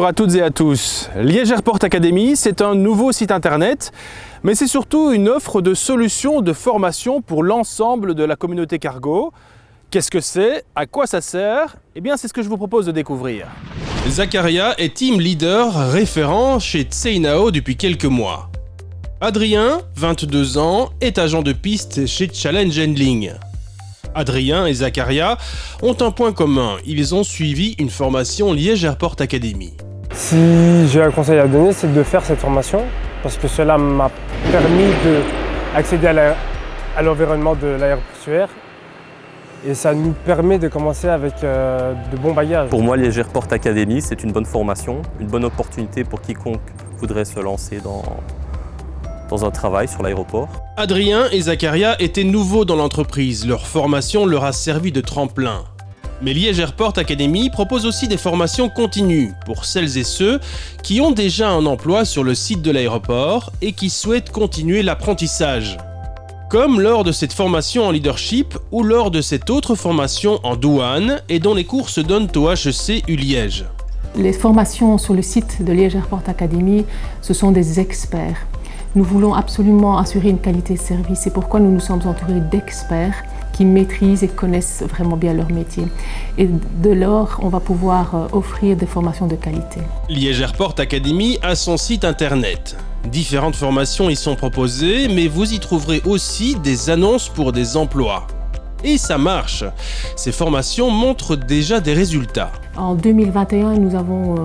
Bonjour à toutes et à tous. Liège Airport Academy, c'est un nouveau site internet, mais c'est surtout une offre de solutions de formation pour l'ensemble de la communauté cargo. Qu'est-ce que c'est? À quoi ça sert? Eh bien, c'est ce que je vous propose de découvrir. Zakaria est team leader référent chez Tseinao depuis quelques mois. Adrien, 22 ans, est agent de piste chez Challenge Handling. Adrien et Zakaria ont un point commun, ils ont suivi une formation Liège Airport Academy. Si j'ai un conseil à donner, c'est de faire cette formation parce que cela m'a permis d'accéder à l'environnement de l'aéroportuaire et ça nous permet de commencer avec de bons bagages. Pour moi, Liège Airport Academy, c'est une bonne formation, une bonne opportunité pour quiconque voudrait se lancer dans un travail sur l'aéroport. Adrien et Zakaria étaient nouveaux dans l'entreprise, leur formation leur a servi de tremplin. Mais Liège Airport Academy propose aussi des formations continues pour celles et ceux qui ont déjà un emploi sur le site de l'aéroport et qui souhaitent continuer l'apprentissage. Comme lors de cette formation en leadership ou lors de cette autre formation en douane et dont les cours se donnent au HEC U-Liège. Les formations sur le site de Liège Airport Academy, ce sont des experts. Nous voulons absolument assurer une qualité de service, c'est pourquoi nous nous sommes entourés d'experts qui maîtrisent et connaissent vraiment bien leur métier. Et de lors, on va pouvoir offrir des formations de qualité. Liège Airport Academy a son site internet. Différentes formations y sont proposées, mais vous y trouverez aussi des annonces pour des emplois. Et ça marche. Ces formations montrent déjà des résultats. En 2021, nous avons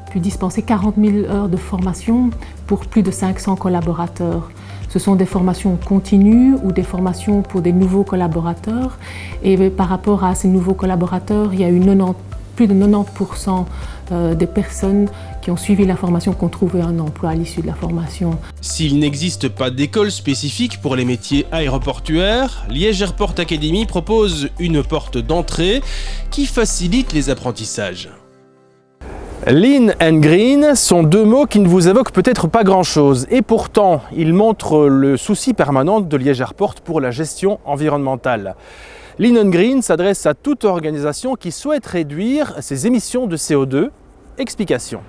pu dispenser 40 000 heures de formation pour plus de 500 collaborateurs. Ce sont des formations continues ou des formations pour des nouveaux collaborateurs. Et par rapport à ces nouveaux collaborateurs, il y a eu plus de 90% des personnes qui ont suivi la formation qui ont trouvé un emploi à l'issue de la formation. S'il n'existe pas d'école spécifique pour les métiers aéroportuaires, Liège Airport Academy propose une porte d'entrée qui facilite les apprentissages. Lean and Green sont deux mots qui ne vous évoquent peut-être pas grand-chose et pourtant ils montrent le souci permanent de Liège Airport pour la gestion environnementale. Lean and Green s'adresse à toute organisation qui souhaite réduire ses émissions de CO2. Explication.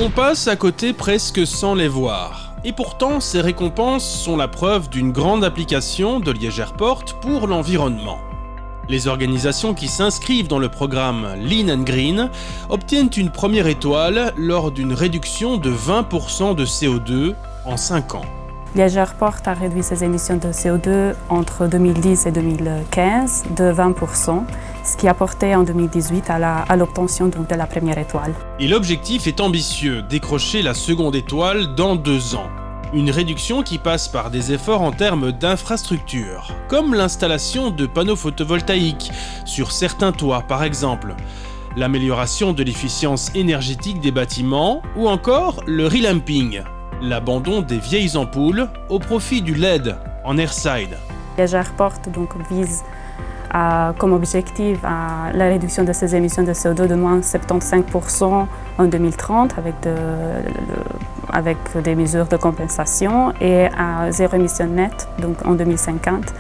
On passe à côté presque sans les voir. Et pourtant, ces récompenses sont la preuve d'une grande application de Liège Airport pour l'environnement. Les organisations qui s'inscrivent dans le programme Lean and Green obtiennent une première étoile lors d'une réduction de 20% de CO2 en 5 ans. Liège Airport a réduit ses émissions de CO2 entre 2010 et 2015 de 20%, ce qui a porté en 2018 à l'obtention de la première étoile. Et l'objectif est ambitieux, décrocher la seconde étoile dans 2 ans. Une réduction qui passe par des efforts en termes d'infrastructures, comme l'installation de panneaux photovoltaïques sur certains toits par exemple, l'amélioration de l'efficience énergétique des bâtiments ou encore le relamping, l'abandon des vieilles ampoules au profit du LED en airside. Liège Airport vise comme objectif la réduction de ses émissions de CO2 de moins 75% en 2030 avec des mesures de compensation et à zéro émission nette donc en 2050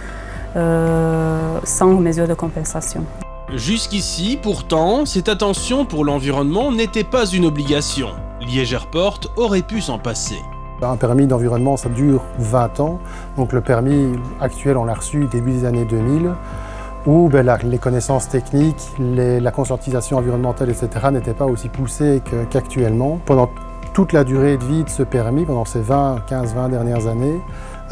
sans mesures de compensation. Jusqu'ici, pourtant, cette attention pour l'environnement n'était pas une obligation. Liège Airport aurait pu s'en passer. Un permis d'environnement, ça dure 20 ans. Donc le permis actuel, on l'a reçu début des années 2000, où les connaissances techniques, la conscientisation environnementale, etc. n'étaient pas aussi poussées qu'actuellement. Pendant toute la durée de vie de ce permis, pendant ces 15-20 dernières années,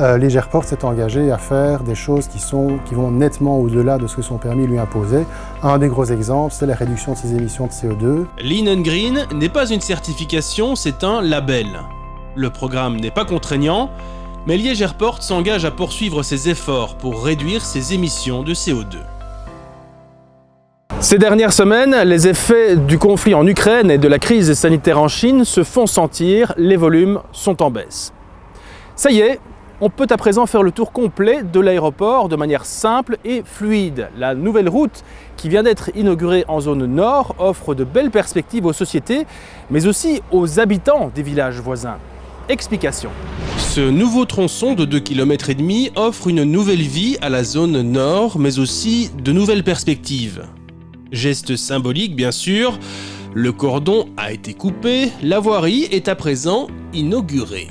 Liège Airport s'est engagé à faire des choses qui vont nettement au-delà de ce que son permis lui imposait. Un des gros exemples, c'est la réduction de ses émissions de CO2. Lean and Green n'est pas une certification, c'est un label. Le programme n'est pas contraignant, mais Liège Airport s'engage à poursuivre ses efforts pour réduire ses émissions de CO2. Ces dernières semaines, les effets du conflit en Ukraine et de la crise sanitaire en Chine se font sentir, les volumes sont en baisse. Ça y est, on peut à présent faire le tour complet de l'aéroport de manière simple et fluide. La nouvelle route qui vient d'être inaugurée en zone nord offre de belles perspectives aux sociétés, mais aussi aux habitants des villages voisins. Explication. Ce nouveau tronçon de 2,5 km offre une nouvelle vie à la zone nord, mais aussi de nouvelles perspectives. Geste symbolique bien sûr, Le cordon a été coupé, la voirie est à présent inaugurée.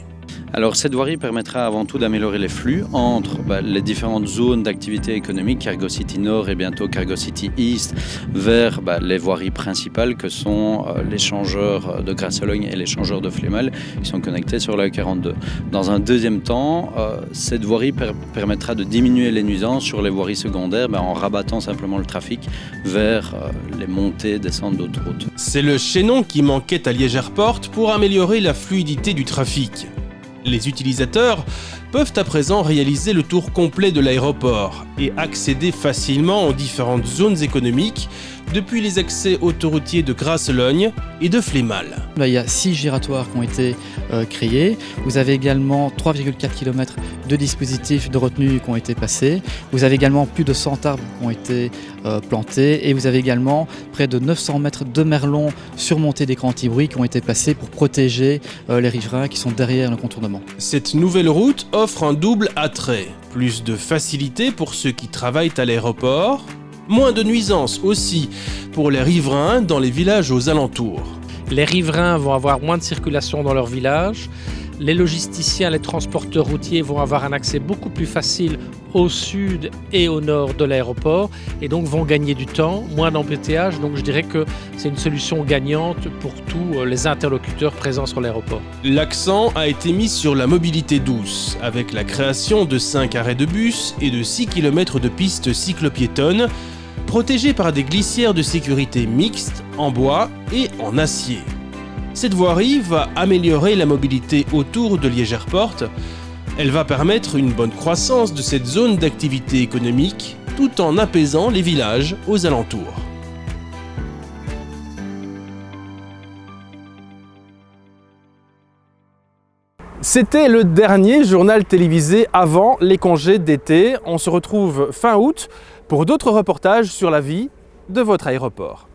Alors cette voirie permettra avant tout d'améliorer les flux entre les différentes zones d'activité économique, Cargo City Nord et bientôt Cargo City East, vers les voiries principales que sont l'échangeur de Grasse-Sologne et l'échangeur de Flémal qui sont connectés sur la 42. Dans un deuxième temps, cette voirie permettra de diminuer les nuisances sur les voiries secondaires en rabattant simplement le trafic vers les montées et descentes d'autoroutes. C'est le chaînon qui manquait à Liège Airport pour améliorer la fluidité du trafic. Les utilisateurs peuvent à présent réaliser le tour complet de l'aéroport et accéder facilement aux différentes zones économiques depuis les accès autoroutiers de Grasse-Sologne et de Flémal. Là, il y a 6 giratoires qui ont été créés. Vous avez également 3,4 km de dispositifs de retenue qui ont été passés. Vous avez également plus de 100 arbres qui ont été plantés. Et vous avez également près de 900 mètres de merlons surmontés d'écrans anti-bruit qui ont été passés pour protéger les riverains qui sont derrière le contournement. Cette nouvelle route offre un double attrait. Plus de facilité pour ceux qui travaillent à l'aéroport, moins de nuisances aussi pour les riverains dans les villages aux alentours. Les riverains vont avoir moins de circulation dans leur village. Les logisticiens, les transporteurs routiers vont avoir un accès beaucoup plus facile au sud et au nord de l'aéroport et donc vont gagner du temps, moins d'embouteillage. Donc je dirais que c'est une solution gagnante pour tous les interlocuteurs présents sur l'aéroport. L'accent a été mis sur la mobilité douce avec la création de 5 arrêts de bus et de 6 km de pistes cyclopiétonnes protégées par des glissières de sécurité mixtes en bois et en acier. Cette voirie va améliorer la mobilité autour de Liège Airport. Elle va permettre une bonne croissance de cette zone d'activité économique tout en apaisant les villages aux alentours. C'était le dernier journal télévisé avant les congés d'été. On se retrouve fin août pour d'autres reportages sur la vie de votre aéroport.